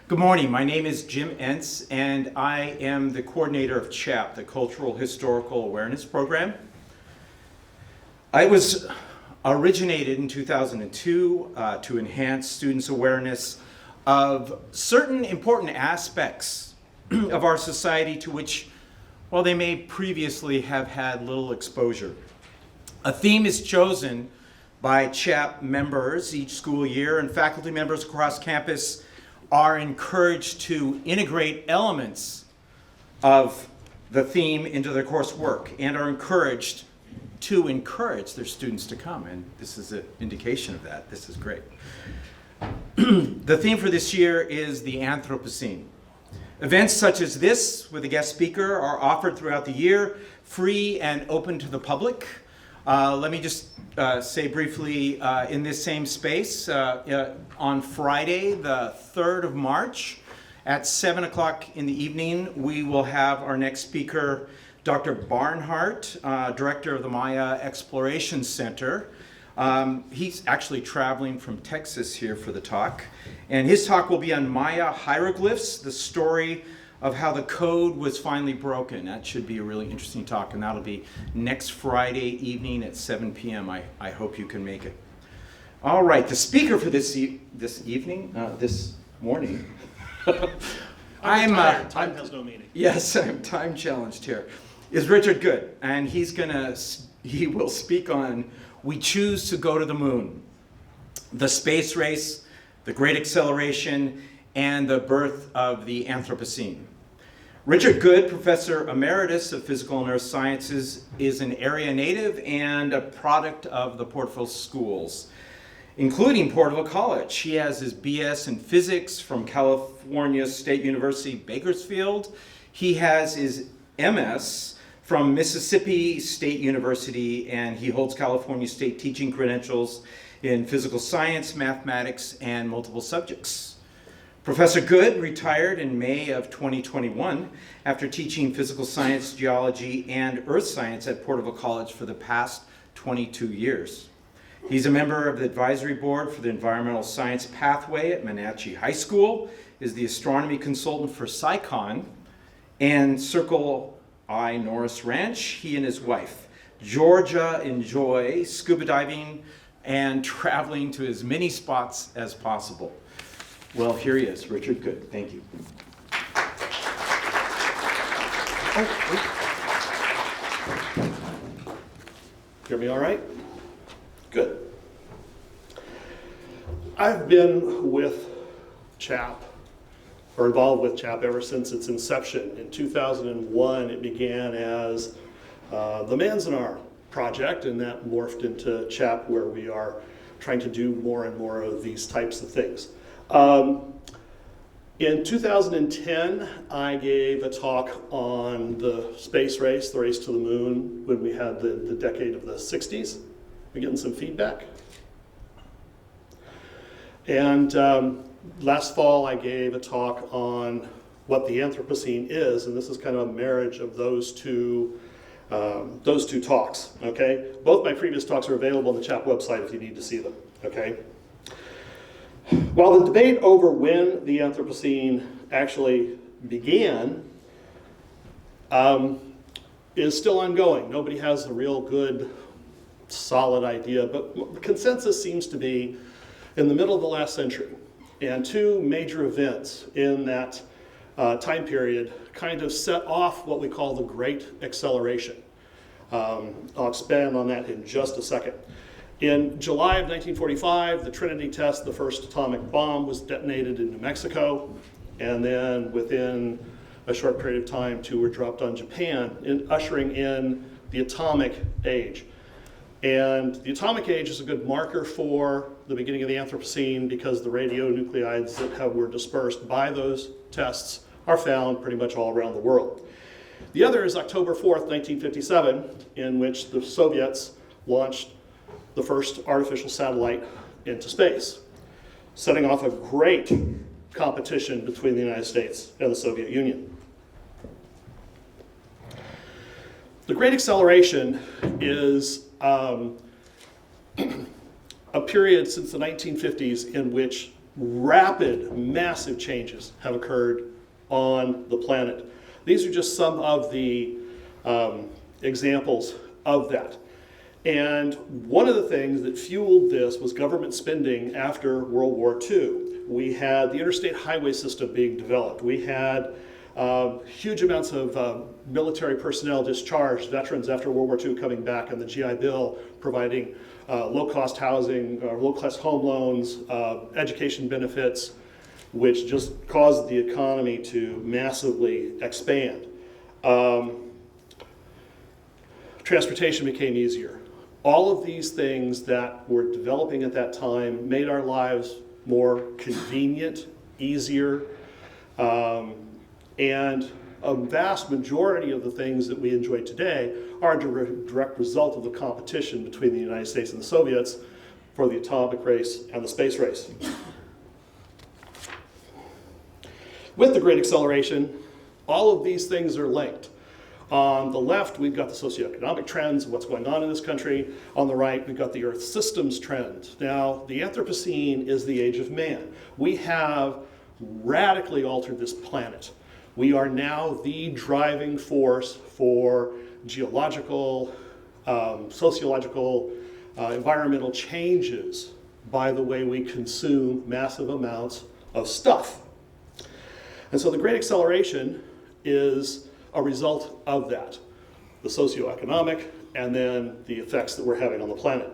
Good morning. My name is Jim Entz, and I am the coordinator of Chap, the Cultural Historical Awareness Program. I was originated in 2002 to enhance students' awareness of certain important aspects of our society to which, well, they may previously have had little exposure. A theme is chosen by Chap members each school year, and faculty members across campus are encouraged to integrate elements of the theme into their coursework and are encouraged to encourage their students to come. And this is an indication of that. This is great. The theme for this year is the Anthropocene. Events such as this with a guest speaker are offered throughout the year, free and open to the public. Let me just say briefly, in this same space, on Friday, the 3rd of March, at 7 o'clock in the evening, we will have our next speaker, Dr. Barnhart, director of the Maya Exploration Center. He's actually traveling from Texas here for the talk. And his talk will be on Maya hieroglyphs, the story of how the code was finally broken. That should be a really interesting talk, and that'll be next Friday evening at 7 p.m. I hope you can make it. All right, the speaker for this morning. I'm tired. Time has no meaning. Yes, I'm time challenged here. Is Richard Goode, and he will speak on "We Choose to Go to the Moon," the space race, the Great Acceleration, and the birth of the Anthropocene. Richard Goode, Professor Emeritus of Physical and Earth Sciences, is an area native and a product of the Porterville schools, including Porterville College. He has his BS in physics from California State University, Bakersfield. He has his MS from Mississippi State University, and he holds California State teaching credentials in physical science, mathematics, and multiple subjects. Professor Goode retired in May of 2021 after teaching physical science, geology, and earth science at Porterville College for the past 22 years. He's a member of the advisory board for the environmental science pathway at Wenatchee High School, is the astronomy consultant for SciCon and Circle I Norris Ranch. He and his wife, Georgia, enjoy scuba diving and traveling to as many spots as possible. Well, here he is, Richard Goode. Thank you. Hear me all right? Good. I've been with Chap, or involved with Chap, ever since its inception. In 2001, it began as the Manzanar project, and that morphed into Chap, where we are trying to do more and more of these types of things. In 2010, I gave a talk on the space race, the race to the moon, when we had the decade of the 60s. We're getting some feedback. And last fall, I gave a talk on what the Anthropocene is, and this is kind of a marriage of those two talks, okay? Both my previous talks are available on the Chap website if you need to see them, okay? While the debate over when the Anthropocene actually began is still ongoing. Nobody has a real good, solid idea, but the consensus seems to be in the middle of the last century. And two major events in that time period kind of set off what we call the Great Acceleration. I'll expand on that in just a second. In July of 1945, the Trinity test, the first atomic bomb, was detonated in New Mexico, and then within a short period of time, two were dropped on Japan, ushering in the atomic age. And the atomic age is a good marker for the beginning of the Anthropocene because the radionuclides that were dispersed by those tests are found pretty much all around the world. The other is October 4th, 1957, in which the Soviets launched the first artificial satellite into space, setting off a great competition between the United States and the Soviet Union. The Great Acceleration is a period since the 1950s in which rapid, massive changes have occurred on the planet. These are just some of the examples of that. And one of the things that fueled this was government spending after World War II. We had the interstate highway system being developed. We had huge amounts of military personnel discharged, veterans after World War II coming back, and the GI Bill providing low-cost housing, low-cost home loans, education benefits, which just caused the economy to massively expand. Transportation became easier. All of these things that were developing at that time made our lives more convenient, easier, and a vast majority of the things that we enjoy today are a direct result of the competition between the United States and the Soviets for the atomic race and the space race. With the Great Acceleration, all of these things are linked. On the left, we've got the socioeconomic trends, what's going on in this country. On the right, we've got the Earth systems trend. Now, the Anthropocene is the age of man. We have radically altered this planet. We are now the driving force for geological, sociological, environmental changes by the way we consume massive amounts of stuff. And so the Great Acceleration is a result of that, the socioeconomic and then the effects that we're having on the planet.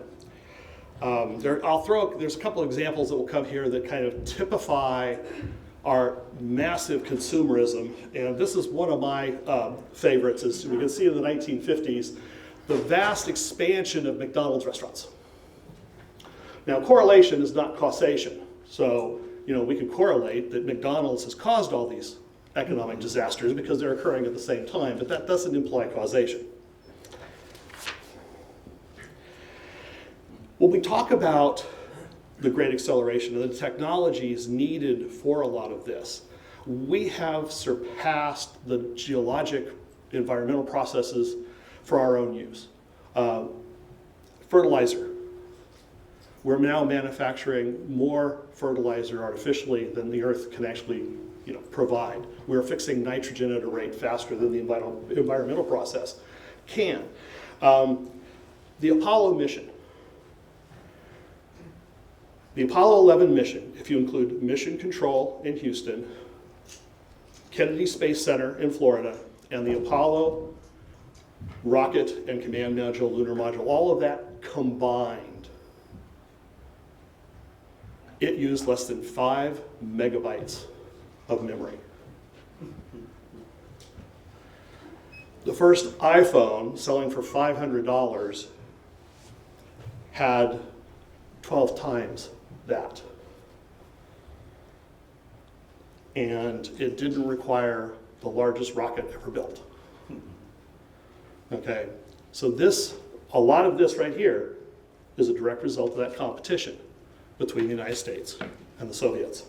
There's a couple of examples that will come here that kind of typify our massive consumerism, and this is one of my favorites. As we can see in the 1950s, the vast expansion of McDonald's restaurants. Now, correlation is not causation, so we can correlate that McDonald's has caused all these economic disasters because they're occurring at the same time, but that doesn't imply causation. When we talk about the Great Acceleration and the technologies needed for a lot of this, we have surpassed the geologic environmental processes for our own use. Fertilizer. We're now manufacturing more fertilizer artificially than the earth can actually provide. We're fixing nitrogen at a rate faster than the environmental process can. The Apollo mission. The Apollo 11 mission, if you include Mission Control in Houston, Kennedy Space Center in Florida, and the Apollo rocket and command module, lunar module, all of that combined, it used less than 5 megabytes of memory. The first iPhone selling for $500 had 12 times that. And it didn't require the largest rocket ever built. Okay, so a lot of this right here is a direct result of that competition between the United States and the Soviets.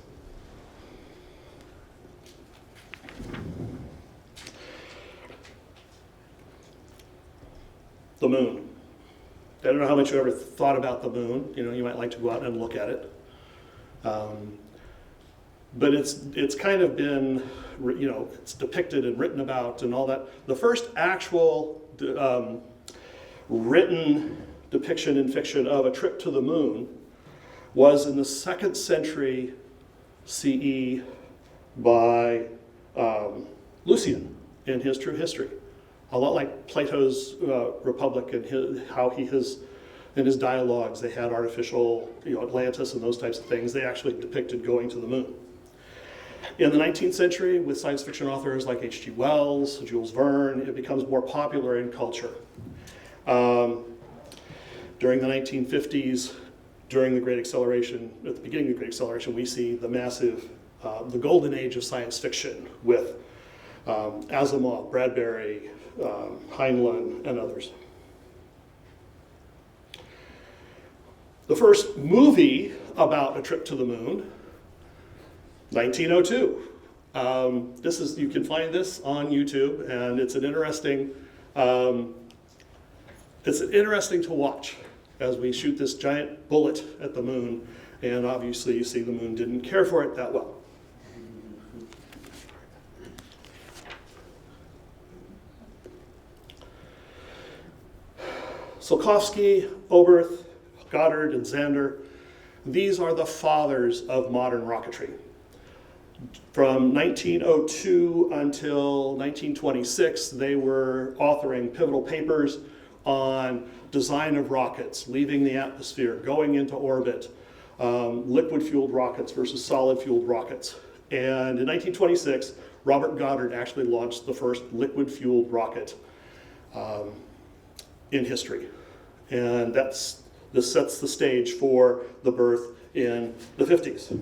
The moon. I don't know how much you ever thought about the moon. You might like to go out and look at it. But it's kind of been, it's depicted and written about and all that. The first actual written depiction in fiction of a trip to the moon was in the 2nd century CE by Lucian in his True History. A lot like Plato's Republic and how he has, in his dialogues, they had artificial Atlantis and those types of things. They actually depicted going to the moon. In the 19th century, with science fiction authors like H.G. Wells, Jules Verne, it becomes more popular in culture. During the 1950s, during the Great Acceleration, at the beginning of the Great Acceleration, we see the massive, the golden age of science fiction with Asimov, Bradbury, Heinlein, and others. The first movie about a trip to the moon, 1902. You can find this on YouTube, and it's interesting to watch. as we shoot this giant bullet at the moon, and obviously you see the moon didn't care for it that well. Tsiolkovsky, Oberth, Goddard, and Zander, these are the fathers of modern rocketry. From 1902 until 1926, they were authoring pivotal papers on design of rockets, leaving the atmosphere, going into orbit, liquid-fueled rockets versus solid-fueled rockets. And in 1926, Robert Goddard actually launched the first liquid-fueled rocket in history. And this sets the stage for the birth in the 50s.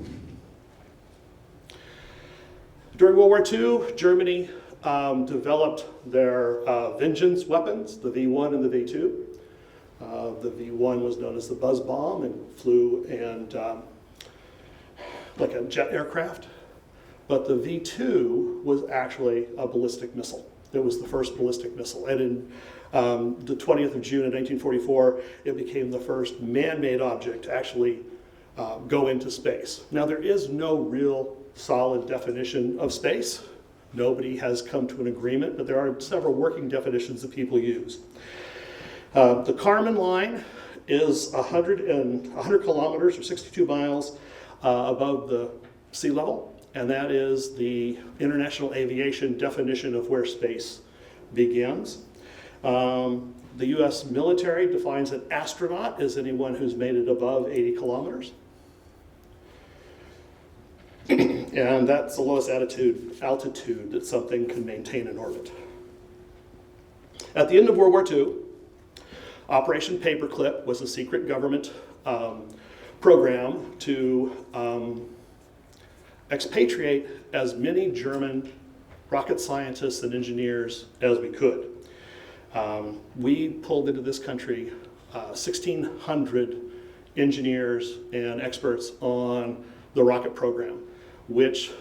During World War II, Germany developed their vengeance weapons, the V1 and the V2. The V1 was known as the buzz bomb and flew like a jet aircraft. But the V2 was actually a ballistic missile. It was the first ballistic missile. And in the 20th of June in 1944, it became the first man-made object to actually go into space. Now, there is no real solid definition of space. Nobody has come to an agreement, but there are several working definitions that people use. The Kármán line is 100 kilometers or 62 miles above the sea level, and that is the International Aviation definition of where space begins. The US military defines an astronaut as anyone who's made it above 80 kilometers. And that's the lowest altitude that something can maintain in orbit. At the end of World War II, Operation Paperclip was a secret government program to expatriate as many German rocket scientists and engineers as we could. We pulled into this country 1,600 engineers and experts on the rocket program, which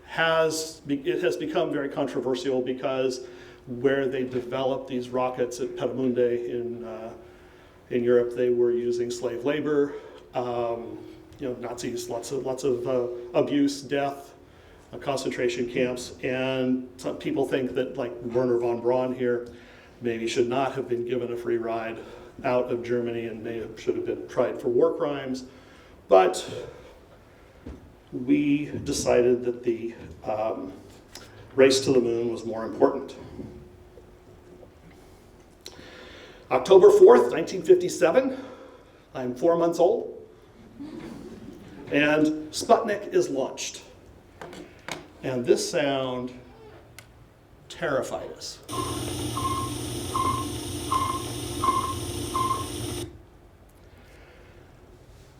has become very controversial because where they developed these rockets at Peenemünde in Europe, they were using slave labor, Nazis, lots of abuse, death, concentration camps, and some people think that like Werner von Braun here maybe should not have been given a free ride out of Germany and should have been tried for war crimes, but we decided that the race to the moon was more important. October 4th, 1957, I'm 4 months old, and Sputnik is launched. And this sound terrified us.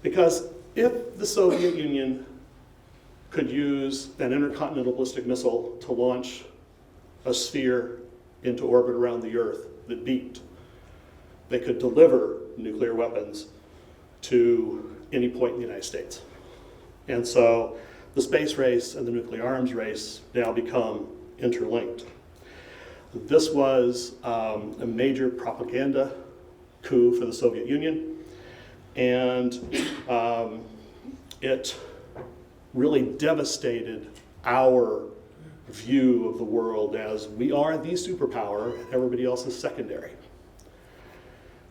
Because if the Soviet Union could use an intercontinental ballistic missile to launch a sphere into orbit around the Earth that beeped, they could deliver nuclear weapons to any point in the United States. And so the space race and the nuclear arms race now become interlinked. This was a major propaganda coup for the Soviet Union, and it really devastated our view of the world as we are the superpower and everybody else is secondary.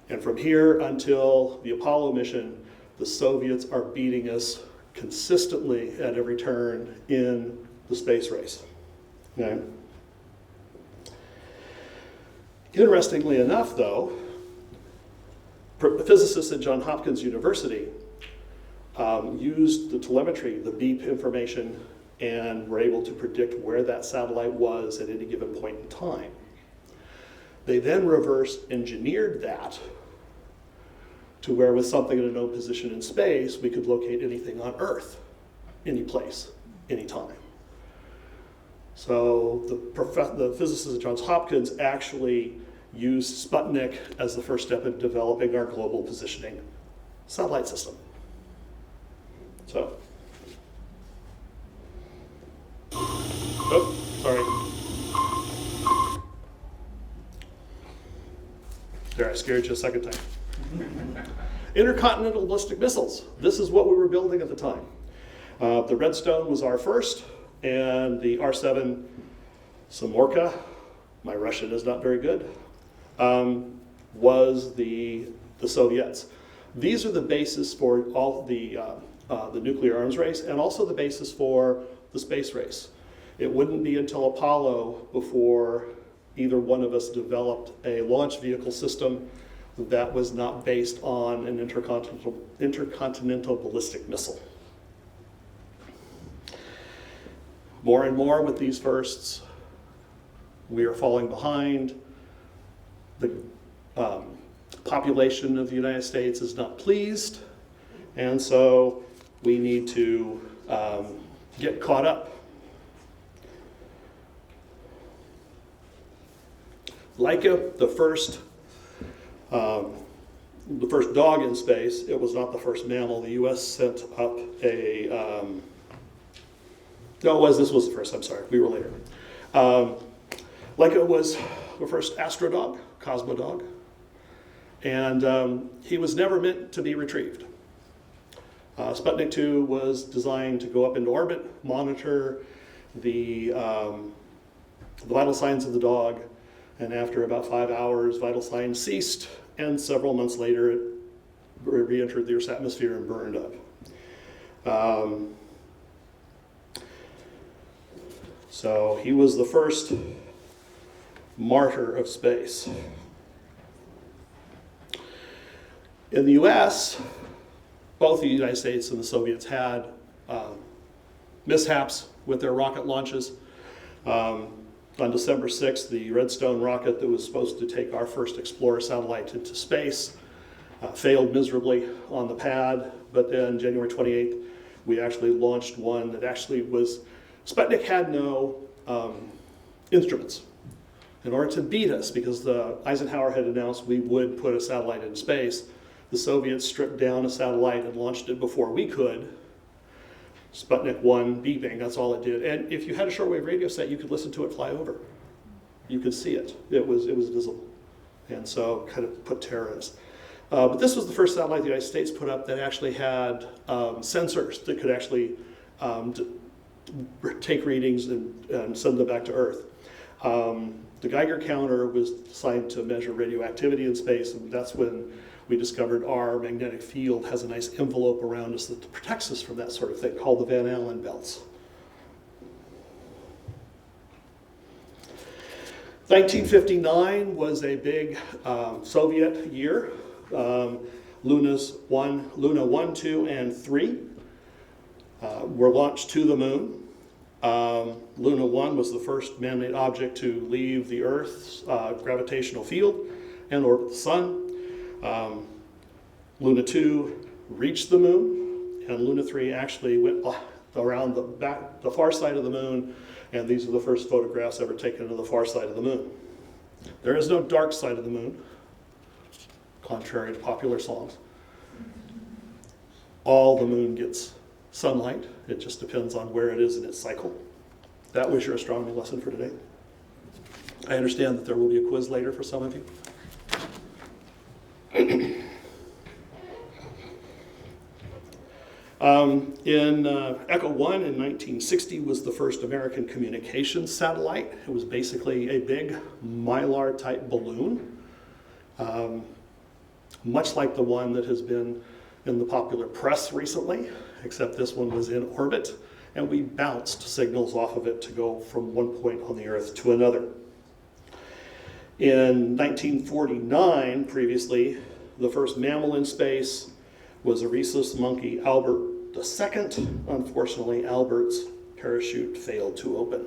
And from here until the Apollo mission, the Soviets are beating us consistently at every turn in the space race. Okay? Interestingly enough, though, physicists at Johns Hopkins University used the telemetry, the beep information, and were able to predict where that satellite was at any given point in time. They then reverse engineered that to where with something in a known position in space, we could locate anything on Earth, any place, any time. So the physicists at Johns Hopkins actually used Sputnik as the first step in developing our global positioning satellite system. So, oh, sorry. There, I scared you a second time. Intercontinental ballistic missiles. This is what we were building at the time. The Redstone was our first, and the R7 Samorka, my Russian is not very good, was the Soviets. These are the basis for all the nuclear arms race, and also the basis for the space race. It wouldn't be until Apollo before either one of us developed a launch vehicle system that was not based on an intercontinental ballistic missile. More and more with these firsts, we are falling behind. The population of the United States is not pleased, and so we need to get caught up. Laika, the first dog in space, it was not the first mammal. The U.S. sent up a, this was the first, I'm sorry, we were later. Laika was the first astrodog, cosmodog, and he was never meant to be retrieved. Sputnik 2 was designed to go up into orbit, monitor the vital signs of the dog, and after about 5 hours, vital signs ceased, and several months later, it re-entered the Earth's atmosphere and burned up. So he was the first martyr of space. In the US, both the United States and the Soviets had mishaps with their rocket launches. On December 6th, the Redstone rocket that was supposed to take our first Explorer satellite into space failed miserably on the pad, but then January 28th, we actually launched one that actually was, Sputnik had no instruments. In order to beat us, because Eisenhower had announced we would put a satellite in space, the Soviets stripped down a satellite and launched it before we could. Sputnik 1 beeping, that's all it did. And if you had a shortwave radio set, you could listen to it fly over. You could see it. It was visible. And so kind of put terror in us. But this was the first satellite the United States put up that actually had sensors that could actually take readings and send them back to Earth. The Geiger counter was designed to measure radioactivity in space, and that's when we discovered our magnetic field has a nice envelope around us that protects us from that sort of thing, called the Van Allen belts. 1959 was a big Soviet year. Luna 1, 2, and 3 were launched to the moon. Luna 1 was the first man-made object to leave the Earth's gravitational field and orbit the sun. Luna 2 reached the moon, and Luna 3 actually went around the far side of the moon, and these are the first photographs ever taken of the far side of the moon. There is no dark side of the moon, contrary to popular songs. All the moon gets sunlight. It just depends on where it is in its cycle. That was your astronomy lesson for today. I understand that there will be a quiz later for some of you. Echo 1 in 1960 was the first American communications satellite. It was basically a big mylar-type balloon, much like the one that has been in the popular press recently, except this one was in orbit, and we bounced signals off of it to go from one point on the Earth to another. In 1949, previously, the first mammal in space was a rhesus monkey, Albert II. Unfortunately, Albert's parachute failed to open.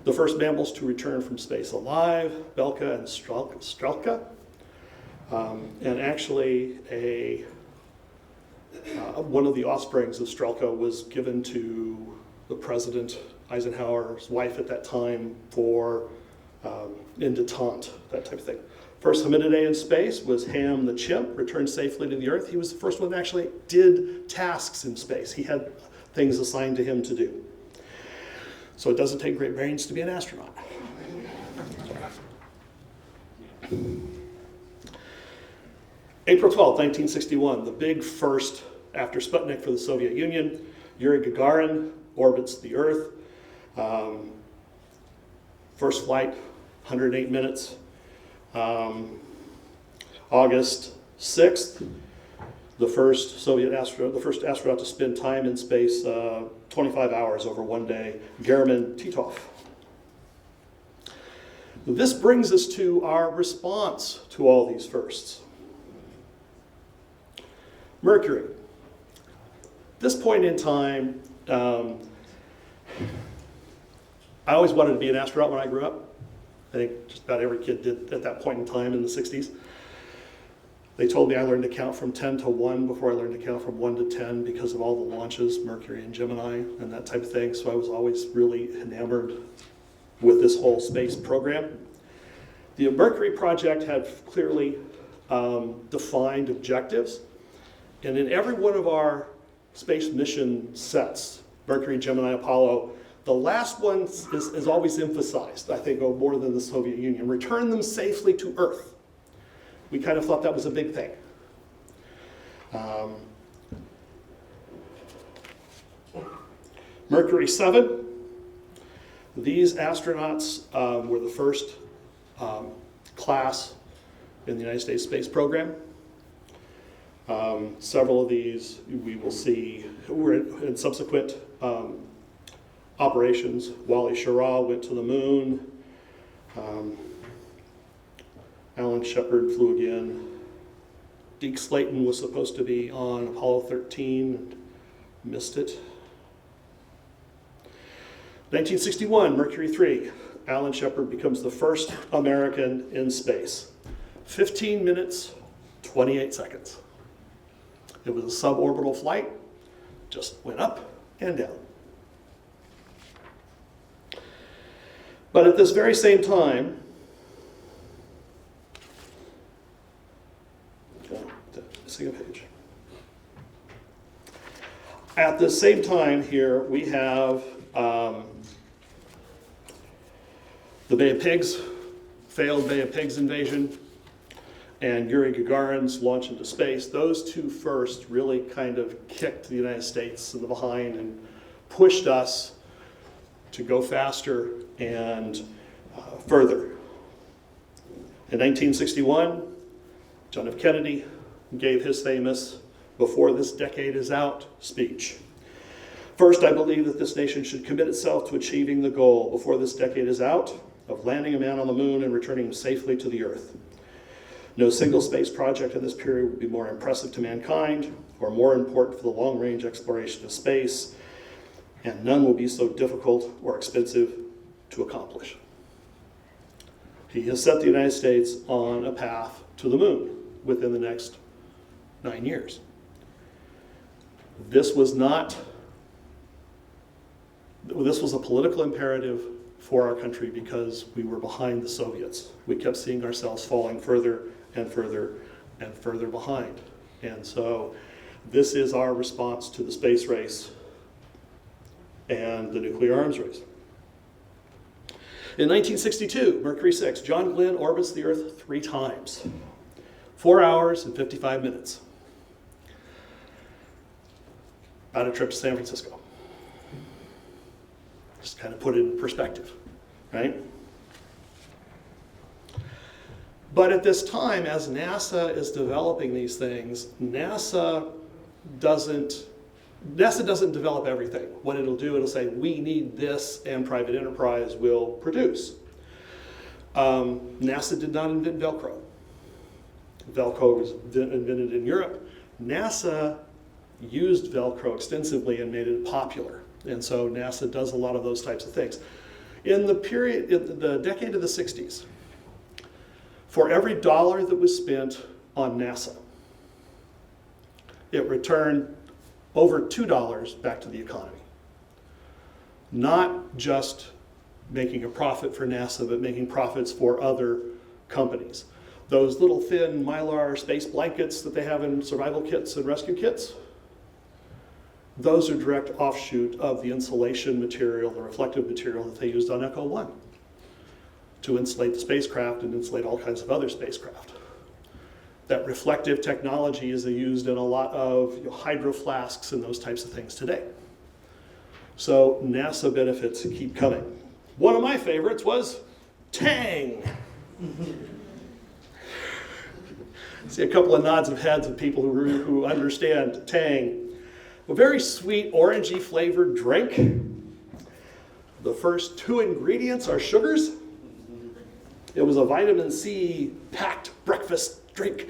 The first mammals to return from space alive, Belka and Strelka. And actually, one of the offsprings of Strelka was given to the President Eisenhower's wife at that time for in detente, that type of thing. First hominidae in space was Ham the chimp, returned safely to the Earth. He was the first one that actually did tasks in space. He had things assigned to him to do. So it doesn't take great brains to be an astronaut. April 12, 1961, the big first after Sputnik for the Soviet Union. Yuri Gagarin orbits the Earth. First flight, 108 minutes. August 6th, the first astronaut to spend time in space, 25 hours over one day, German Titov. This brings us to our response to all these firsts. Mercury. This point in time, I always wanted to be an astronaut when I grew up. I think just about every kid did at that point in time in the 60s. They told me I learned to count from 10 to 1 before I learned to count from 1 to 10 because of all the launches, Mercury and Gemini and that type of thing. So I was always really enamored with this whole space program. The Mercury project had clearly defined objectives. And in every one of our space mission sets, Mercury, Gemini, Apollo, the last one is always emphasized, I think, more than the Soviet Union. Return them safely to Earth. We kind of thought that was a big thing. Mercury 7, these astronauts were the first class in the United States space program. Several of these we will see were in subsequent operations. Wally Schirra went to the moon. Alan Shepard flew again. Deke Slayton was supposed to be on Apollo 13 and missed it. 1961, Mercury 3. Alan Shepard becomes the first American in space. 15 minutes, 28 seconds. It was a suborbital flight, just went up and down. But at this very same time, missing a page. At the same time here, we have the Bay of Pigs, failed Bay of Pigs invasion, and Yuri Gagarin's launch into space. Those two first really kind of kicked the United States in the behind and pushed us to go faster and further. In 1961, John F. Kennedy gave his famous "Before this decade is out" speech. First, I believe that this nation should commit itself to achieving the goal before this decade is out of landing a man on the moon and returning him safely to the Earth. No single space project in this period would be more impressive to mankind or more important for the long-range exploration of space, and none will be so difficult or expensive to accomplish. He has set the United States on a path to the moon within the next 9 years. This was a political imperative for our country because we were behind the Soviets. We kept seeing ourselves falling further and further and further behind. And so this is our response to the space race and the nuclear arms race. In 1962, Mercury 6, John Glenn orbits the Earth 3 times. 4 hours and 55 minutes. About a trip to San Francisco. Just kind of put it in perspective, right? But at this time, as NASA is developing these things, NASA doesn't develop everything. What it'll do, it'll say, we need this, and private enterprise will produce. NASA did not invent Velcro. Velcro was invented in Europe. NASA used Velcro extensively and made it popular. And so NASA does a lot of those types of things. In the decade of the 60s, for every dollar that was spent on NASA, it returned over $2 back to the economy. Not just making a profit for NASA, but making profits for other companies. Those little thin Mylar space blankets that they have in survival kits and rescue kits, those are direct offshoot of the insulation material, the reflective material that they used on Echo 1 to insulate the spacecraft and insulate all kinds of other spacecraft. That reflective technology is used in a lot of hydro flasks and those types of things today. So NASA benefits keep coming. One of my favorites was Tang. See a couple of nods of heads of people who understand Tang. A very sweet orangey flavored drink. The first two ingredients are sugars. It was a vitamin C packed breakfast drink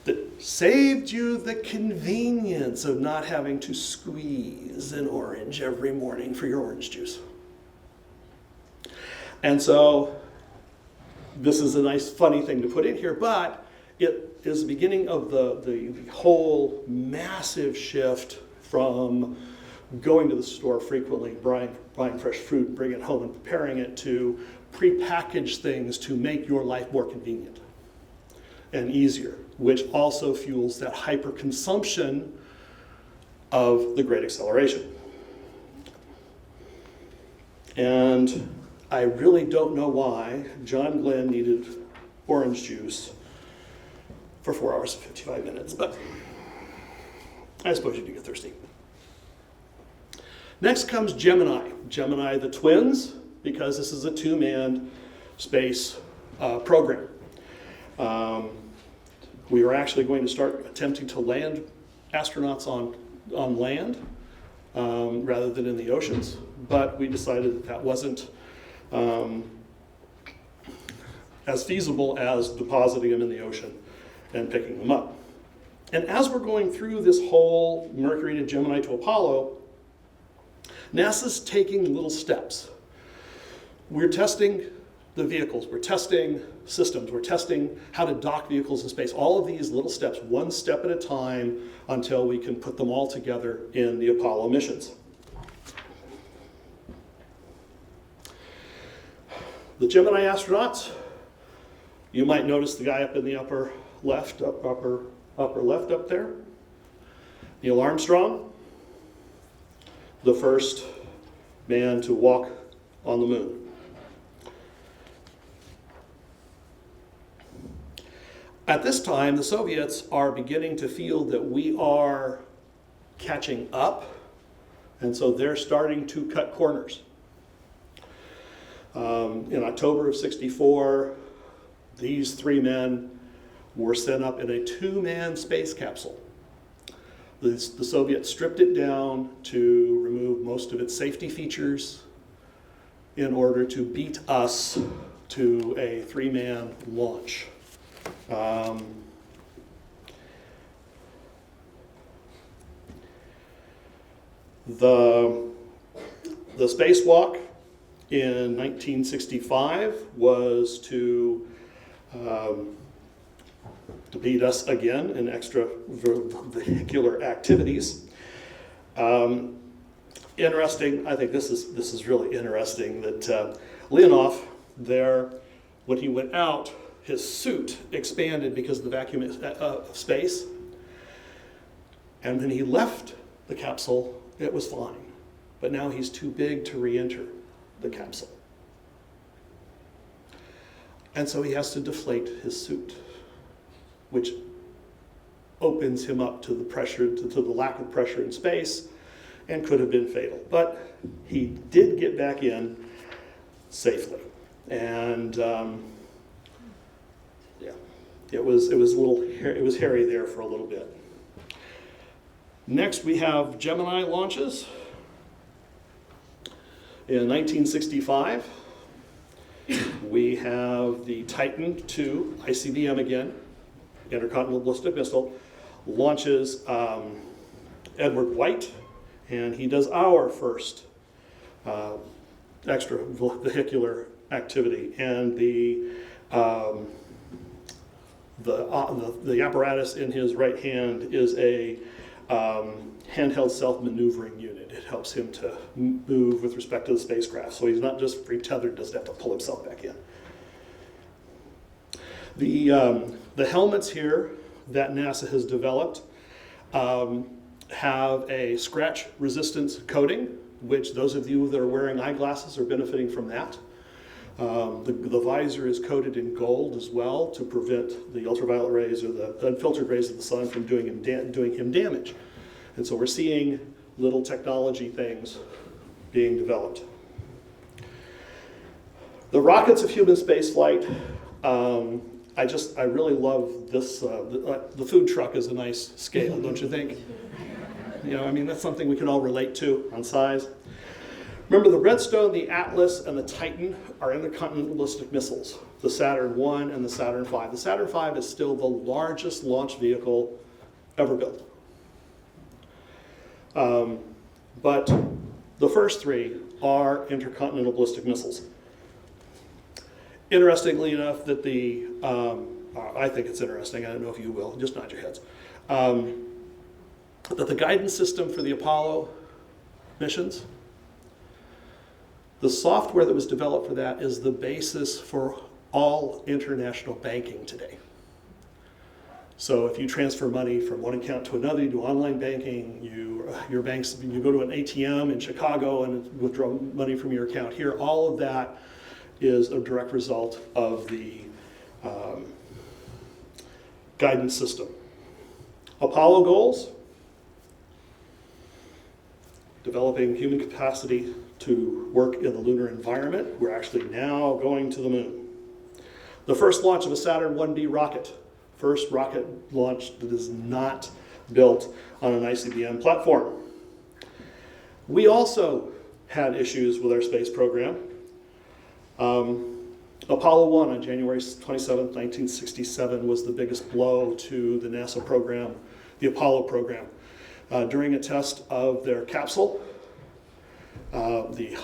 that saved you the convenience of not having to squeeze an orange every morning for your orange juice. And so this is a nice funny thing to put in here, but it is the beginning of the whole massive shift from going to the store frequently, buying fresh fruit, bringing it home and preparing it, to prepackaged things to make your life more convenient and easier, which also fuels that hyper-consumption of the Great Acceleration. And I really don't know why John Glenn needed orange juice for 4 hours and 55 minutes, but I suppose you do get thirsty. Next comes Gemini. Gemini the twins, because this is a two-man space program. We are actually going to start attempting to land astronauts on land rather than in the oceans, but we decided that that wasn't as feasible as depositing them in the ocean and picking them up. And as we're going through this whole Mercury to Gemini to Apollo, NASA's taking little steps. We're testing the vehicles, we're testing systems, we're testing how to dock vehicles in space. All of these little steps, one step at a time, until we can put them all together in the Apollo missions. The Gemini astronauts, you might notice the guy up in the upper left, upper left up there. Neil Armstrong, the first man to walk on the moon. At this time, the Soviets are beginning to feel that we are catching up, and so they're starting to cut corners. In October of '64, these three men were sent up in a two-man space capsule. The Soviets stripped it down to remove most of its safety features in order to beat us to a three-man launch. The spacewalk in 1965 was to beat us again in extravehicular activities. Interesting, I think this is really interesting that Leonov there, when he went out, his suit expanded because of the vacuum of space. And when he left the capsule, it was fine. But now he's too big to re-enter the capsule. And so he has to deflate his suit, which opens him up to the pressure, to the lack of pressure in space, and could have been fatal. But he did get back in safely. And it was hairy there for a little bit. Next, we have Gemini launches. In 1965, we have the Titan II ICBM again, Intercontinental Ballistic Missile, launches Edward White, and he does our first extravehicular activity. And the apparatus in his right hand is a handheld self-maneuvering unit. It helps him to move with respect to the spacecraft. So he's not just free tethered, doesn't have to pull himself back in. The helmets here that NASA has developed have a scratch resistance coating, which those of you that are wearing eyeglasses are benefiting from that. The visor is coated in gold as well to prevent the ultraviolet rays or the unfiltered rays of the sun from doing him damage. And so we're seeing little technology things being developed. The rockets of human spaceflight, I really love this. The food truck is a nice scale, don't you think? You know, I mean, that's something we can all relate to on size. Remember, the Redstone, the Atlas, and the Titan are intercontinental ballistic missiles, the Saturn I and the Saturn V. The Saturn V is still the largest launch vehicle ever built. But the first three are intercontinental ballistic missiles. Interestingly enough, that I think it's interesting, I don't know if you will, just nod your heads, that the guidance system for the Apollo missions, the software that was developed for that is the basis for all international banking today. So if you transfer money from one account to another, you do online banking, you go to an ATM in Chicago and withdraw money from your account here, all of that is a direct result of the guidance system. Apollo goals: developing human capacity to work in the lunar environment. We're actually now going to the moon. The first launch of a Saturn 1D rocket. First rocket launch that is not built on an ICBM platform. We also had issues with our space program. Apollo 1 on January 27, 1967 was the biggest blow to the NASA program, the Apollo program. During a test of their capsule, the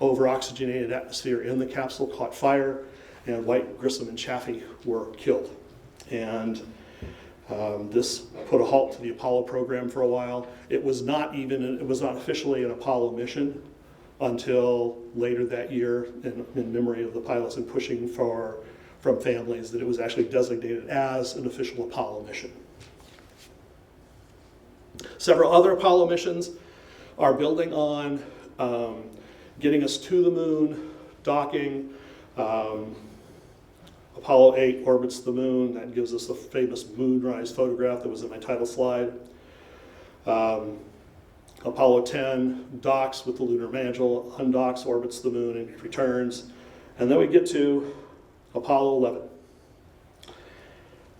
over-oxygenated atmosphere in the capsule caught fire, and White, Grissom, and Chaffee were killed. And this put a halt to the Apollo program for a while. It was not officially an Apollo mission until later that year, in memory of the pilots and pushing from families, that it was actually designated as an official Apollo mission. Several other Apollo missions are building on getting us to the moon, docking. Apollo 8 orbits the moon. That gives us the famous moonrise photograph that was in my title slide. Apollo 10 docks with the lunar mantle, undocks, orbits the moon, and returns. And then we get to Apollo 11.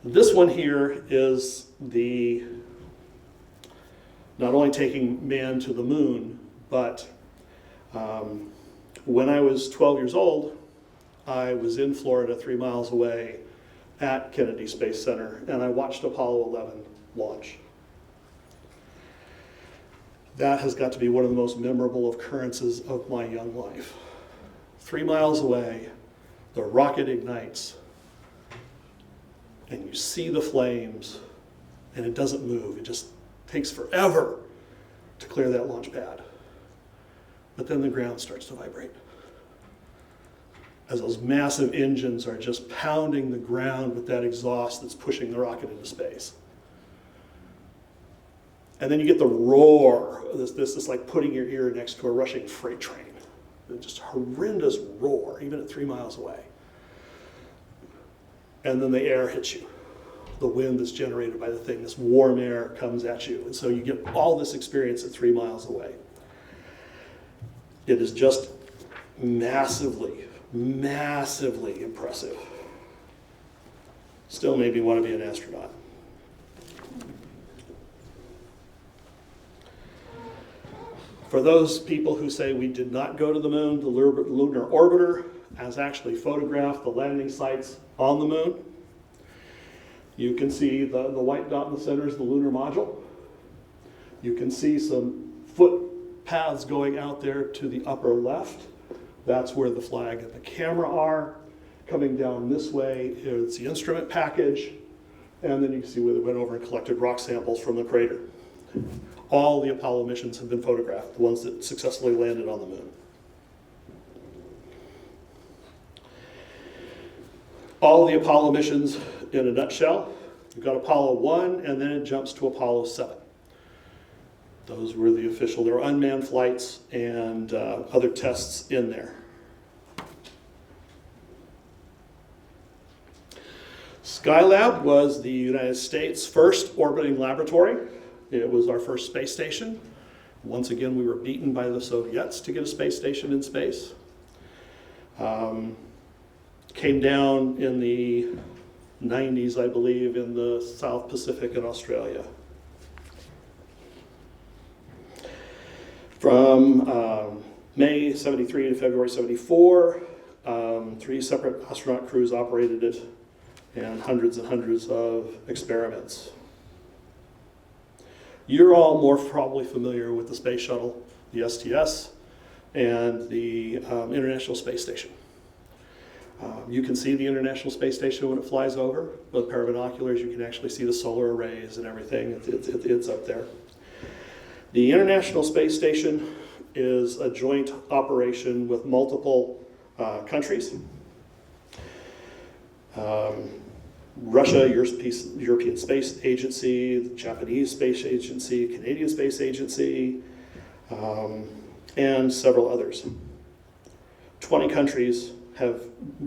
This one here is not only taking man to the moon, but when I was 12 years old, I was in Florida, 3 miles away at Kennedy Space Center, and I watched Apollo 11 launch. That has got to be one of the most memorable occurrences of my young life. 3 miles away, the rocket ignites, and you see the flames, and it doesn't move. It just takes forever to clear that launch pad. But then the ground starts to vibrate, as those massive engines are just pounding the ground with that exhaust that's pushing the rocket into space. And then you get the roar. This is like putting your ear next to a rushing freight train. Just horrendous roar, even at 3 miles away. And then the air hits you. The wind that's generated by the thing, this warm air comes at you. And so you get all this experience at 3 miles away. It is just massively, massively impressive. Still made me want to be an astronaut. For those people who say we did not go to the moon, the lunar orbiter has actually photographed the landing sites on the moon. You can see the white dot in the center is the lunar module. You can see some footpaths going out there to the upper left. That's where the flag and the camera are. Coming down this way is the instrument package. And then you can see where they went over and collected rock samples from the crater. All the Apollo missions have been photographed, the ones that successfully landed on the moon. All the Apollo missions in a nutshell. You've got Apollo 1, and then it jumps to Apollo 7. Those were the official, there were unmanned flights and other tests in there. Skylab was the United States' first orbiting laboratory. It was our first space station. Once again, we were beaten by the Soviets to get a space station in space. Came down in the 90s, I believe, in the South Pacific and Australia. From May 73 to February 74, 3 separate astronaut crews operated it, and hundreds of experiments. You're all more probably familiar with the space shuttle, the STS, and the International Space Station. You can see the International Space Station when it flies over. With a pair of binoculars, you can actually see the solar arrays and everything. It's up there. The International Space Station is a joint operation with multiple countries. Russia, European Space Agency, the Japanese Space Agency, Canadian Space Agency, and several others. 20 countries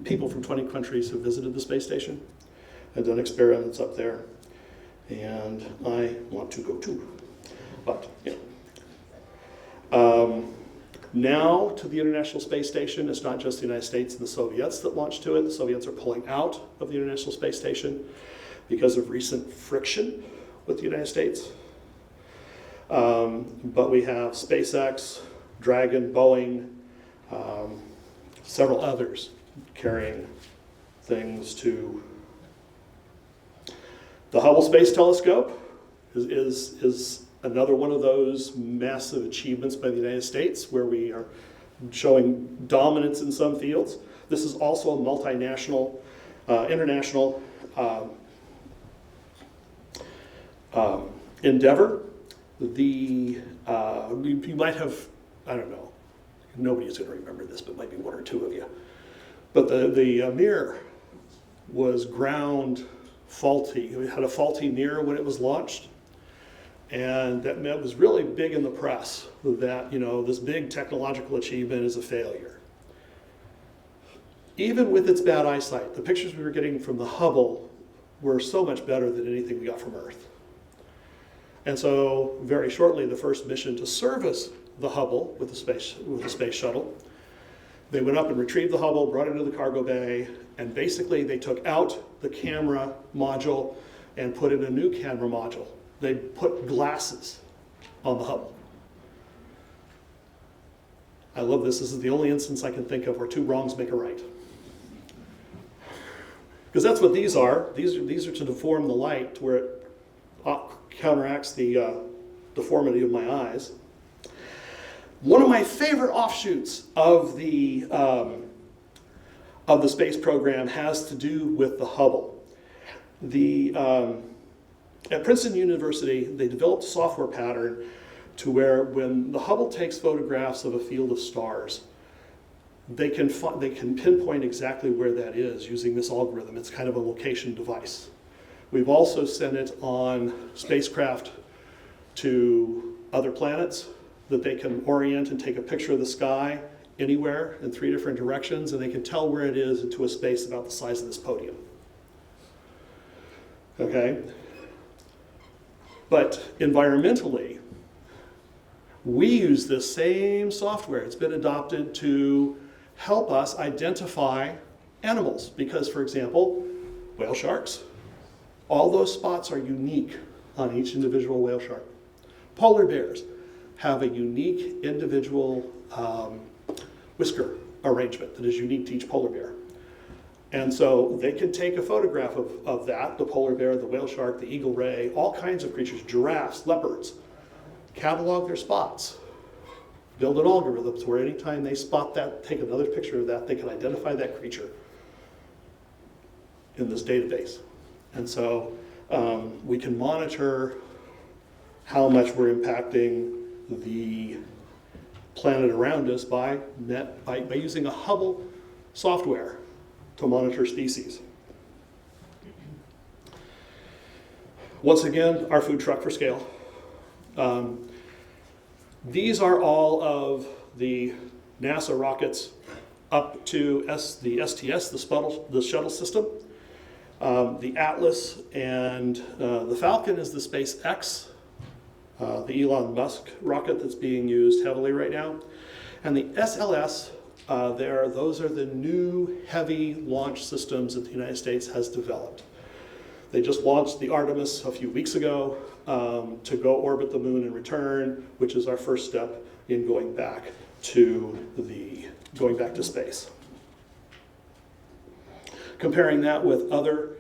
people from 20 countries have visited the space station and done experiments up there, and I want to go too. But, now to the International Space Station, it's not just the United States and the Soviets that launched to it. The Soviets are pulling out of the International Space Station because of recent friction with the United States. But we have SpaceX, Dragon, Boeing, several others carrying things to. The Hubble Space Telescope is another one of those massive achievements by the United States where we are showing dominance in some fields. This is also a multinational, international endeavor. You might have, I don't know, nobody's going to remember this, but maybe one or two of you. But the mirror was ground faulty. It had a faulty mirror when it was launched. And that was really big in the press that, this big technological achievement is a failure. Even with its bad eyesight, the pictures we were getting from the Hubble were so much better than anything we got from Earth. And so very shortly, the first mission to service the Hubble with the space shuttle, they went up and retrieved the Hubble, brought it into the cargo bay, and basically they took out the camera module and put in a new camera module. They put glasses on the Hubble. I love this. This is the only instance I can think of where two wrongs make a right. Because that's what these are. These are to deform the light to where it counteracts the deformity of my eyes. One of my favorite offshoots of the space program has to do with the Hubble. At Princeton University, they developed a software pattern to where when the Hubble takes photographs of a field of stars, they can pinpoint exactly where that is using this algorithm. It's kind of a location device. We've also sent it on spacecraft to other planets that they can orient and take a picture of the sky anywhere in 3 different directions, and they can tell where it is into a space about the size of this podium. Okay? But environmentally, we use this same software. It's been adopted to help us identify animals. Because, for example, whale sharks, all those spots are unique on each individual whale shark. Polar bears have a unique individual whisker arrangement that is unique to each polar bear. And so they can take a photograph of that, the polar bear, the whale shark, the eagle ray, all kinds of creatures, giraffes, leopards, catalog their spots, build an algorithm where anytime they spot that, take another picture of that, they can identify that creature in this database. And so we can monitor how much we're impacting the planet around us by using a Hubble software to monitor species. Once again, our food truck for scale. These are all of the NASA rockets up to the STS, the shuttle system. The Atlas and the Falcon is the SpaceX, the Elon Musk rocket that's being used heavily right now. And the SLS, those are the new heavy launch systems that the United States has developed. They just launched the Artemis a few weeks ago to go orbit the moon and return, which is our first step in going back to space. Comparing that with other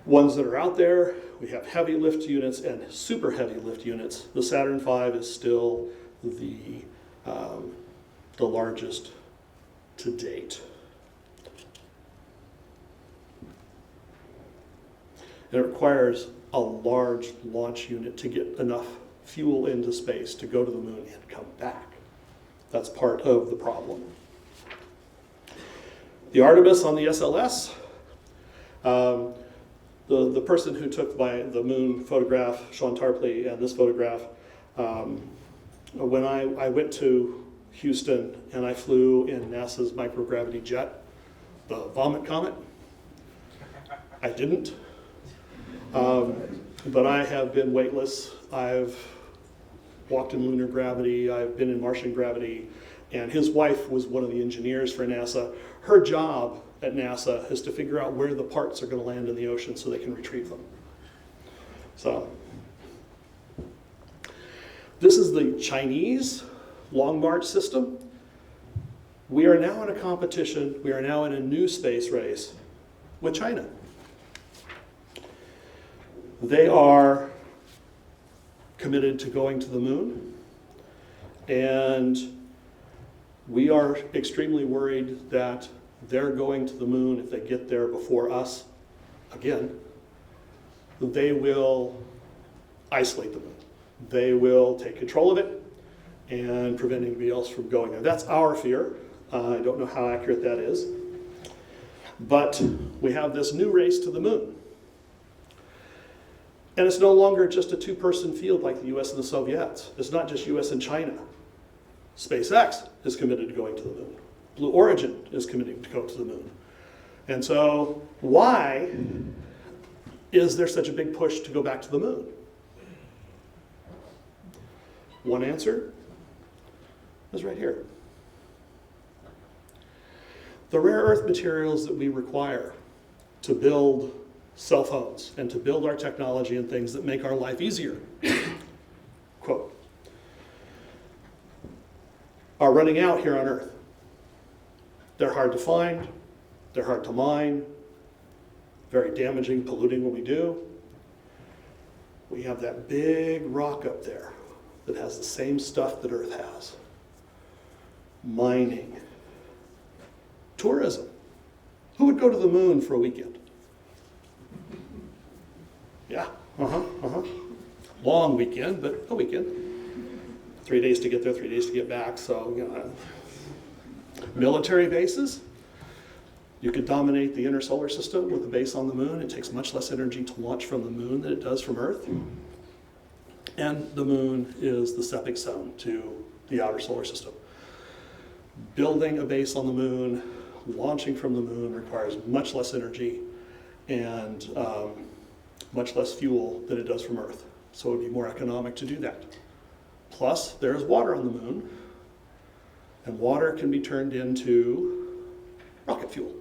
ones that are out there, we have heavy lift units and super heavy lift units. The Saturn V is still the largest to date. And it requires a large launch unit to get enough fuel into space to go to the moon and come back. That's part of the problem. The Artemis on the SLS, the person who took the moon photograph, Sean Tarpley, and this photograph, when I went to Houston and I flew in NASA's microgravity jet, the Vomit Comet, I didn't. But I have been weightless. I've walked in lunar gravity. I've been in Martian gravity. And his wife was one of the engineers for NASA. Her job at NASA is to figure out where the parts are going to land in the ocean so they can retrieve them. So this is the Chinese Long March system. We are now in a competition. We are now in a new space race with China. They are committed to going to the moon, and we are extremely worried that they're going to the moon. If they get there before us, again, they will isolate the moon. They will take control of it and prevent anybody else from going there. That's our fear. I don't know how accurate that is. But we have this new race to the moon. And it's no longer just a two-person field like the US and the Soviets. It's not just US and China. SpaceX is committed to going to the moon. Blue Origin is committing to go to the moon. And so why is there such a big push to go back to the moon? One answer is right here. The rare earth materials that we require to build cell phones and to build our technology and things that make our life easier, quote, are running out here on Earth. They're hard to find, they're hard to mine, very damaging, polluting when we do. We have that big rock up there that has the same stuff that Earth has. Mining, tourism. Who would go to the moon for a weekend? Yeah, long weekend, but a weekend. 3 days to get there, 3 days to get back, so, military bases. You could dominate the inner solar system with a base on the moon. It takes much less energy to launch from the moon than it does from Earth. And the moon is the stepping stone to the outer solar system. Building a base on the moon, launching from the moon requires much less energy and much less fuel than it does from Earth. So it would be more economic to do that. Plus, there's water on the moon, and water can be turned into rocket fuel.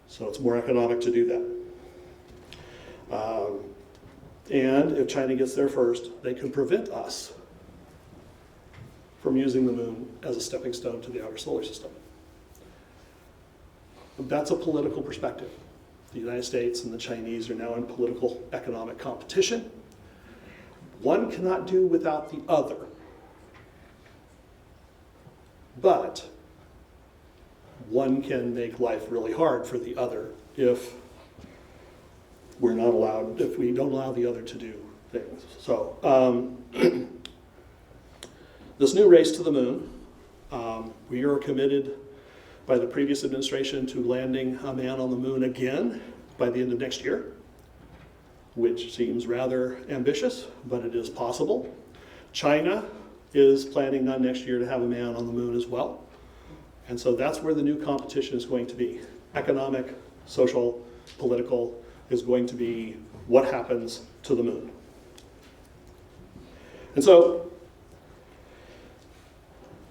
So it's more economic to do that. And if China gets there first, they can prevent us from using the moon as a stepping stone to the outer solar system. That's a political perspective. The United States and the Chinese are now in political economic competition. One cannot do without the other. But one can make life really hard for the other if we don't allow the other to do things. So this new race to the moon, we are committed by the previous administration to landing a man on the moon again by the end of next year, which seems rather ambitious, but it is possible. China is planning on next year to have a man on the moon as well. And so that's where the new competition is going to be. Economic, social, political, is going to be what happens to the moon. And so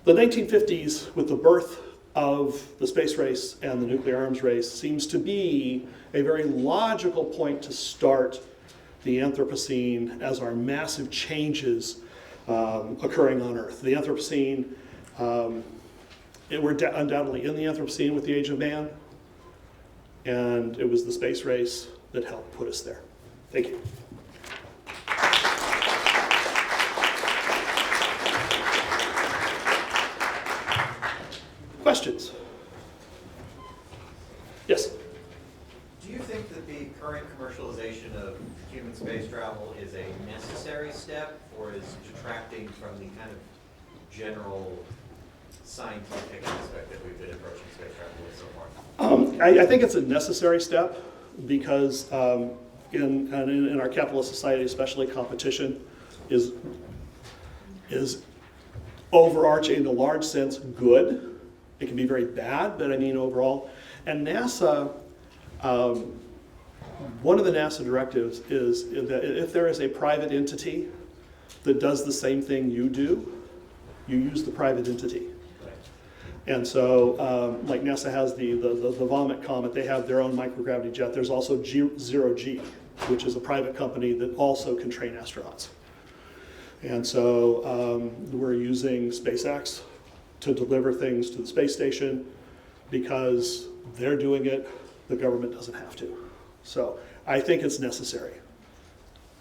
the 1950s, with the birth of the space race and the nuclear arms race, seems to be a very logical point to start the Anthropocene as our massive changes occurring on Earth. The Anthropocene, we're undoubtedly in the Anthropocene with the age of man, and it was the space race that helped put us there. Thank you. Questions? Yes? Do you think that the current commercialization of human space travel is a necessary step, or is detracting from the kind of general scientific aspect that we've been approaching space travel with so far? I think it's a necessary step because in our capitalist society, especially, competition is overarching, in a large sense, good. It can be very bad, but I mean overall. And NASA, one of the NASA directives is that if there is a private entity that does the same thing you do, you use the private entity. And so, like NASA has the Vomit Comet, they have their own microgravity jet. There's also Zero G, which is a private company that also can train astronauts. And so we're using SpaceX to deliver things to the space station because they're doing it, the government doesn't have to. So I think it's necessary.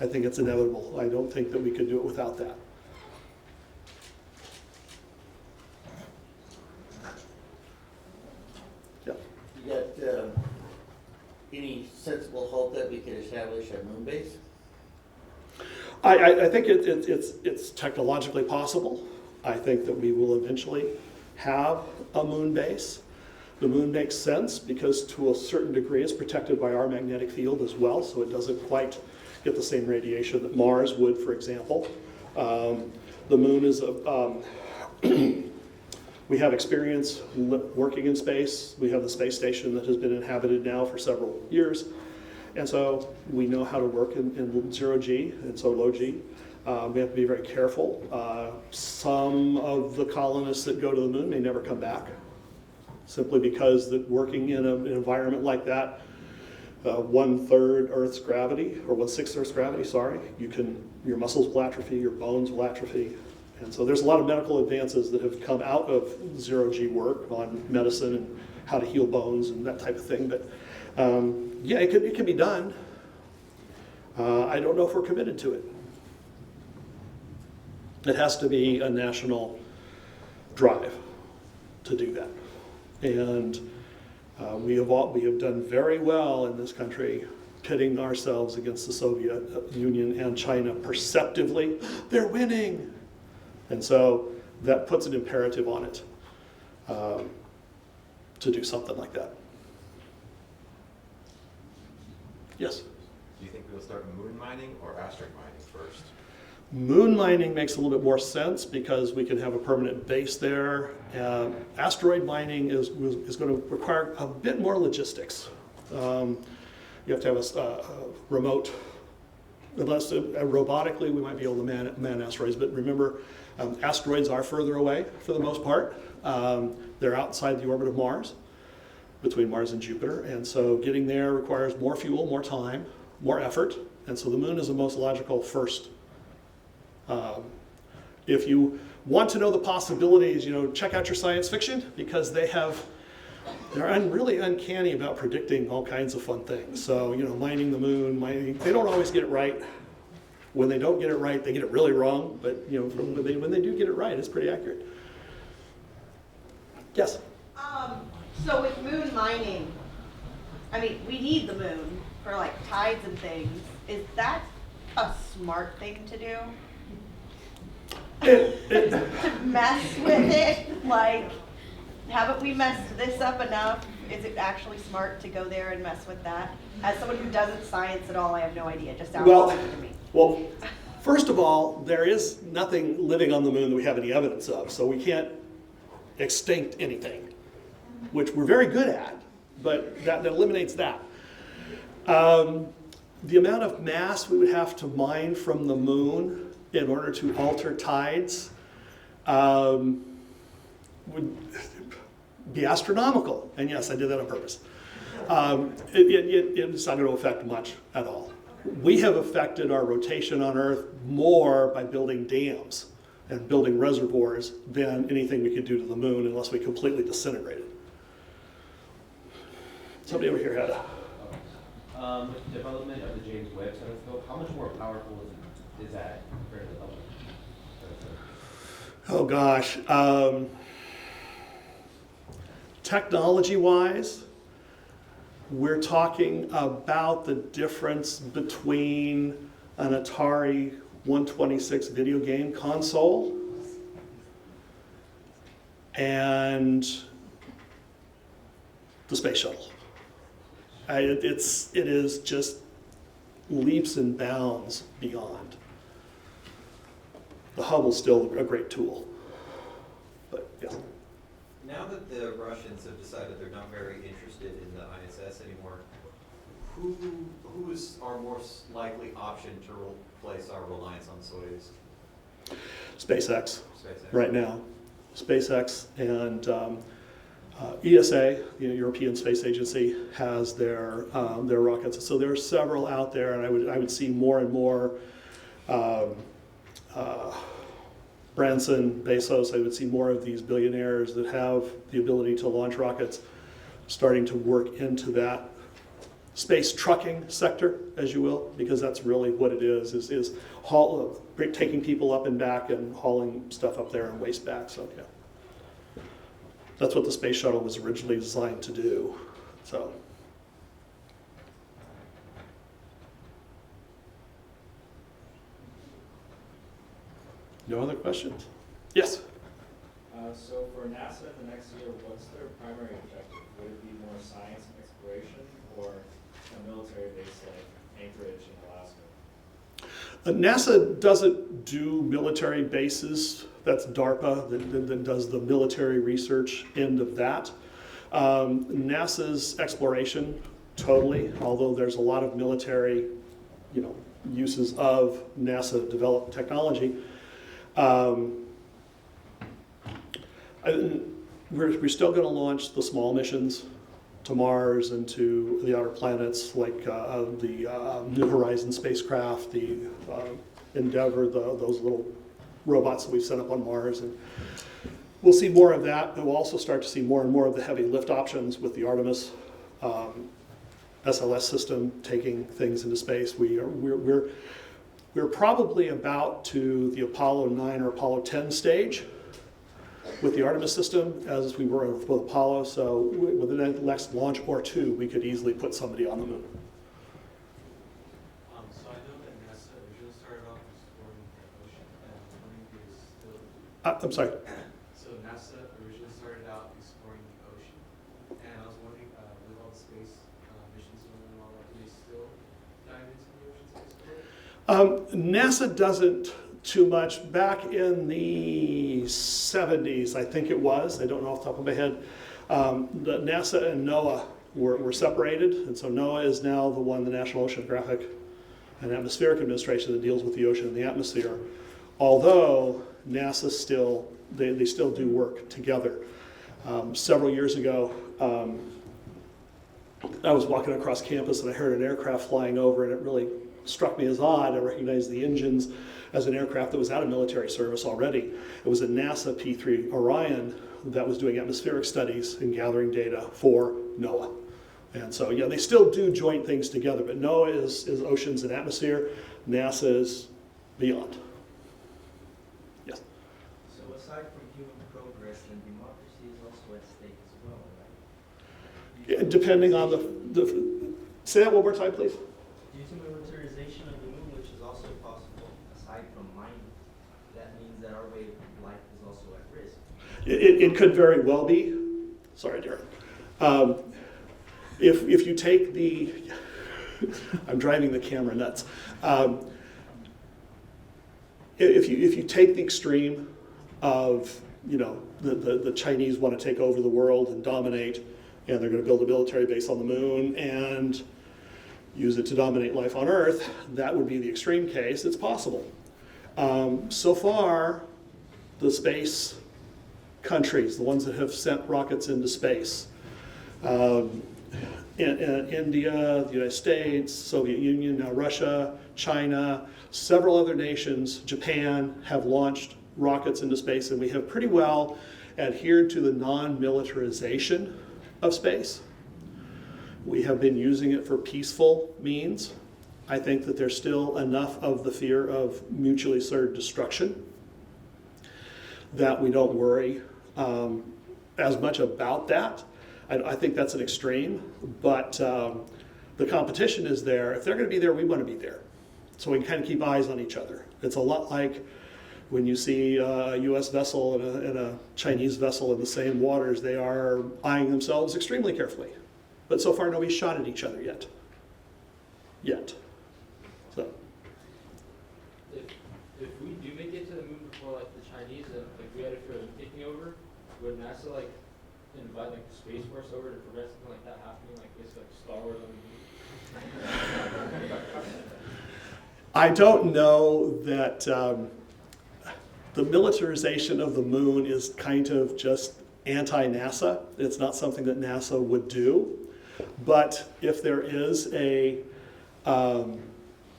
I think it's inevitable. I don't think that we could do it without that. Yeah. You got any sensible hope that we could establish a moon base? I think it's technologically possible. I think that we will eventually have a moon base. The moon makes sense because to a certain degree it's protected by our magnetic field as well, so it doesn't quite get the same radiation that Mars would, for example. The moon is we have experience working in space. We have the space station that has been inhabited now for several years. And so we know how to work in zero G and so low G. We have to be very careful. Some of the colonists that go to the moon may never come back, simply because that working in an environment like that, 1/3 Earth's gravity, or 1/6 Earth's gravity, sorry, your muscles will atrophy, your bones will atrophy. And so there's a lot of medical advances that have come out of zero G work on medicine and how to heal bones and that type of thing. But yeah, it can be done. I don't know if we're committed to it. It has to be a national drive to do that. And we have done very well in this country pitting ourselves against the Soviet Union and China perceptively. They're winning. And so that puts an imperative on it to do something like that. Yes? Do you think we'll start moon mining or asteroid mining first? Moon mining makes a little bit more sense because we can have a permanent base there. Asteroid mining is going to require a bit more logistics. You have to have a remote, unless robotically we might be able to man asteroids, but remember, asteroids are further away for the most part. They're outside the orbit of Mars, between Mars and Jupiter, and so getting there requires more fuel, more time, more effort, and so the moon is the most logical first. If you want to know the possibilities, check out your science fiction because they're really uncanny about predicting all kinds of fun things. So, mining the moon, they don't always get it right. When they don't get it right, they get it really wrong. But when they do get it right, it's pretty accurate. Yes. So with moon mining, we need the moon for like tides and things. Is that a smart thing to do? To mess with it? Like, haven't we messed this up enough? Is it actually smart to go there and mess with that? As someone who doesn't science at all, I have no idea. It just sounds like to me. Well, first of all, there is nothing living on the moon that we have any evidence of, so we can't extinct anything, which we're very good at, but that eliminates that. The amount of mass we would have to mine from the moon in order to alter tides would be astronomical. And yes, I did that on purpose. It's not going to affect much at all. We have affected our rotation on Earth more by building dams and building reservoirs than anything we could do to the moon unless we completely disintegrated. Somebody over here had a... With the development of the James Webb telescope, how much more powerful is that compared to the Hubble telescope? Oh gosh. Technology-wise, we're talking about the difference between an Atari 126 video game console and the space shuttle. It is just leaps and bounds beyond. The Hubble's still a great tool, but yes. Now that the Russians have decided they're not very interested in the ISS anymore, who is our most likely option to replace our reliance on Soyuz? SpaceX, SpaceX. right now. SpaceX and ESA, the European Space Agency, has their rockets. So there are several out there, and I would see more and more Branson, Bezos. I would see more of these billionaires that have the ability to launch rockets starting to work into that space trucking sector, as you will, because that's really what it is taking people up and back and hauling stuff up there and waste back. So yeah. That's what the space shuttle was originally designed to do. So. No other questions? Yes? So for NASA the next year, what's their primary objective? Would it be more science and exploration or a military base like Anchorage in Alaska? NASA doesn't do military bases. That's DARPA that does the military research end of that. NASA's exploration, totally, although there's a lot of military, uses of NASA developed technology. We're still going to launch the small missions to Mars and to the outer planets, like the New Horizons spacecraft, the Endeavour, those little robots that we've set up on Mars. And we'll see more of that, but we'll also start to see more and more of the heavy lift options with the Artemis SLS system taking things into space. We're probably about to the Apollo 9 or Apollo 10 stage with the Artemis system as we were with Apollo. So within the next launch or two, we could easily put somebody on the moon. So I know that NASA originally started off exploring the ocean, and I was wondering if it's still... I'm sorry. So NASA originally started out exploring the ocean, and I was wondering, with all the space missions and all that, do they still dive into the ocean to explore? NASA doesn't too much. Back in the 70s, I think it was, I don't know off the top of my head, the NASA and NOAA were separated, and so NOAA is now the National Oceanographic and Atmospheric Administration that deals with the ocean and the atmosphere. Although NASA still, they still do work together. Several years ago, I was walking across campus and I heard an aircraft flying over, and it really struck me as odd. I recognized the engines as an aircraft that was out of military service already. It was a NASA P-3 Orion that was doing atmospheric studies and gathering data for NOAA. And so, yeah, they still do joint things together, but NOAA is oceans and atmosphere, NASA is beyond. Yes? So aside from human progress, and democracy is also at stake as well, right? Yeah, depending on the say that one more time, please. Due to militarization of the moon, which is also possible, aside from mining, that means that our way of life is also at risk. It could very well be. Sorry, Darren. If you take the, I'm driving the camera nuts. If you take the extreme of, the Chinese want to take over the world and dominate, and they're going to build a military base on the moon, and use it to dominate life on Earth, that would be the extreme case. It's possible. So far, the space countries, the ones that have sent rockets into space, India, the United States, Soviet Union, now Russia, China, several other nations, Japan, have launched rockets into space, and we have pretty well adhered to the non-militarization of space. We have been using it for peaceful means. I think that there's still enough of the fear of mutually assured destruction that we don't worry as much about that. I think that's an extreme, but the competition is there. If they're going to be there, we want to be there. So we can kind of keep eyes on each other. It's a lot like when you see a U.S. vessel and a Chinese vessel in the same waters. They are eyeing themselves extremely carefully. But so far, nobody's shot at each other yet. So. If we do make it to the moon before like the Chinese and like we had it for taking over, would NASA like invite like the Space Force over to prevent something like that happening, like it's like Star Wars on the moon? I don't know that the militarization of the moon is kind of just anti-NASA. It's not something that NASA would do. But if there is a base on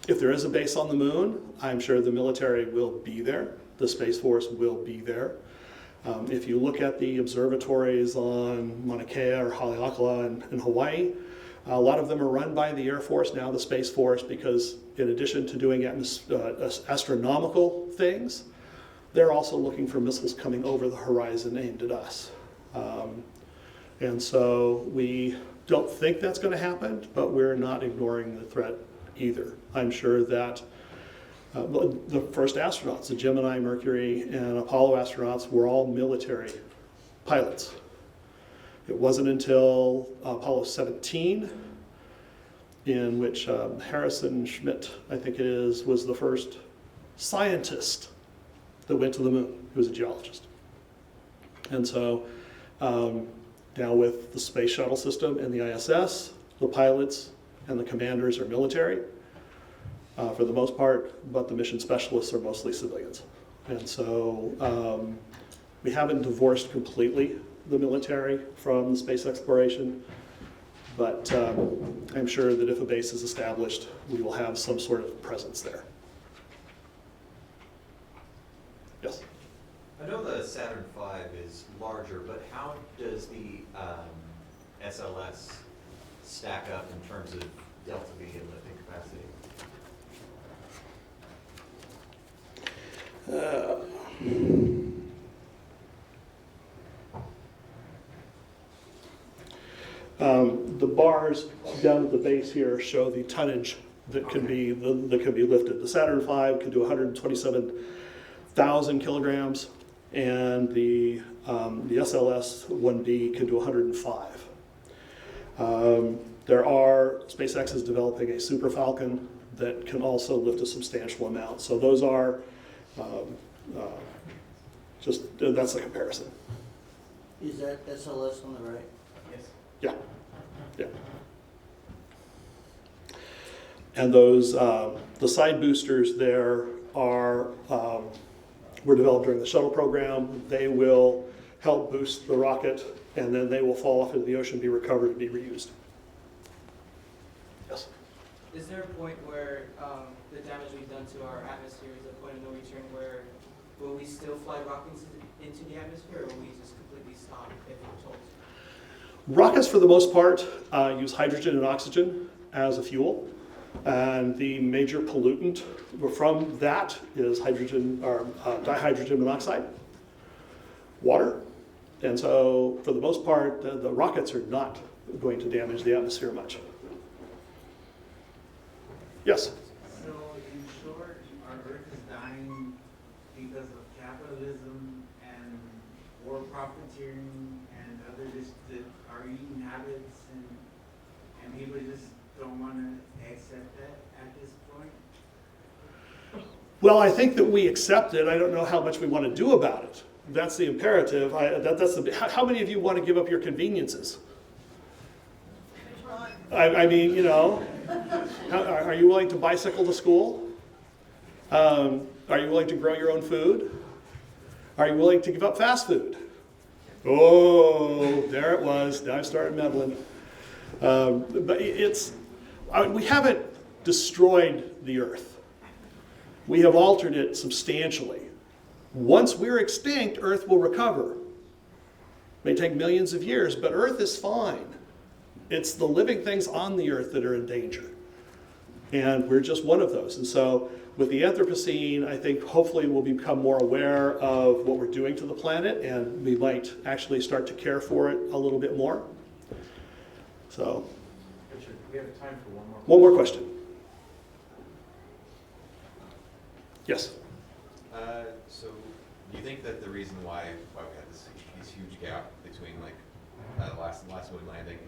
the moon, I'm sure the military will be there. The Space Force will be there. If you look at the observatories on Mauna Kea or Haleakala in Hawaii, a lot of them are run by the Air Force, now the Space Force, because in addition to doing astronomical things, they're also looking for missiles coming over the horizon aimed at us. And so we don't think that's going to happen, but we're not ignoring the threat either. I'm sure that the first astronauts, the Gemini, Mercury, and Apollo astronauts, were all military pilots. It wasn't until Apollo 17, in which Harrison Schmitt, I think it is, was the first scientist that went to the moon. He was a geologist. And so now with the space shuttle system and the ISS, the pilots and the commanders are military for the most part, but the mission specialists are mostly civilians. And so we haven't divorced completely the military from the space exploration, but I'm sure that if a base is established, we will have some sort of presence there. Yes? I know the Saturn V is larger, but how does the SLS stack up in terms of delta V and lifting capacity? The bars down at the base here show the tonnage that can be lifted. The Saturn V can do 127,000 kilograms, and the SLS-1B can do 105. SpaceX is developing a Super Falcon that can also lift a substantial amount. So those are that's the comparison. Is that SLS on the right? Yes. Yeah. And those, the side boosters there were developed during the shuttle program. They will help boost the rocket, and then they will fall off into the ocean, be recovered, and be reused. Yes? Is there a point where the damage we've done to our atmosphere is a point of no return where will we still fly rockets into the atmosphere, or will we just completely stop if we're told? Rockets, for the most part, use hydrogen and oxygen as a fuel. And the major pollutant from that is hydrogen or dihydrogen monoxide, water. And so, for the most part, the rockets are not going to damage the atmosphere much. Yes? So, in short, our Earth is dying because of capitalism and war profiteering and other our eating habits, and people just don't want to accept that at this point? Well, I think that we accept it. I don't know how much we want to do about it. That's the imperative. How many of you want to give up your conveniences? I mean, Are you willing to bicycle to school? Are you willing to grow your own food? Are you willing to give up fast food? Oh, there it was. Now I've started meddling. But we haven't destroyed the earth. We have altered it substantially. Once we're extinct, Earth will recover. It may take millions of years, but Earth is fine. It's the living things on the Earth that are in danger. And we're just one of those. And so with the Anthropocene, I think hopefully we'll become more aware of what we're doing to the planet, and we might actually start to care for it a little bit more. So, Richard, we have time for one more. One more question. Yes? So, do you think that the reason why we had this huge gap between like last moon landing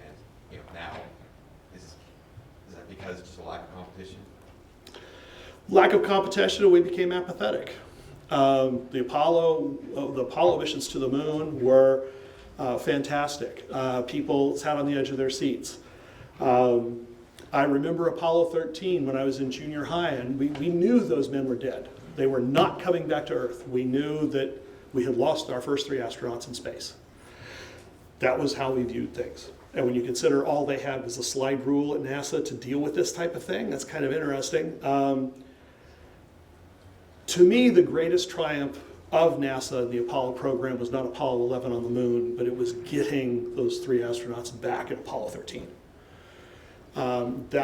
and now is that because just a lack of competition? Lack of competition, and we became apathetic. The Apollo missions to the moon were fantastic. People sat on the edge of their seats. I remember Apollo 13 when I was in junior high, and we knew those men were dead. They were not coming back to Earth. We knew that we had lost our first 3 astronauts in space. That was how we viewed things. And when you consider all they had was a slide rule at NASA to deal with this type of thing, that's kind of interesting. To me, the greatest triumph of NASA and the Apollo program was not Apollo 11 on the moon, but it was getting those 3 astronauts back in Apollo 13. And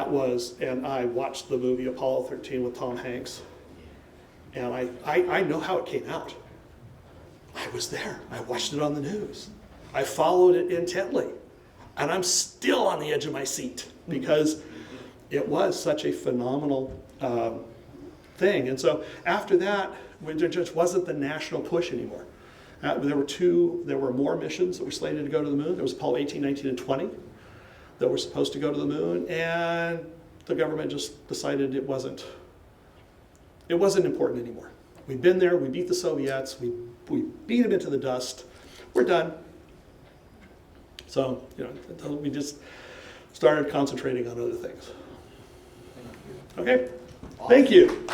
I watched the movie Apollo 13 with Tom Hanks, and I know how it came out. I was there. I watched it on the news. I followed it intently, and I'm still on the edge of my seat because it was such a phenomenal thing. And so after that, there just wasn't the national push anymore. There were more missions that were slated to go to the moon. There was Apollo 18, 19, and 20 that were supposed to go to the moon, and the government just decided it wasn't important anymore. We've been there, we beat the Soviets, we beat them into the dust, we're done. So, we just started concentrating on other things. Okay, thank you.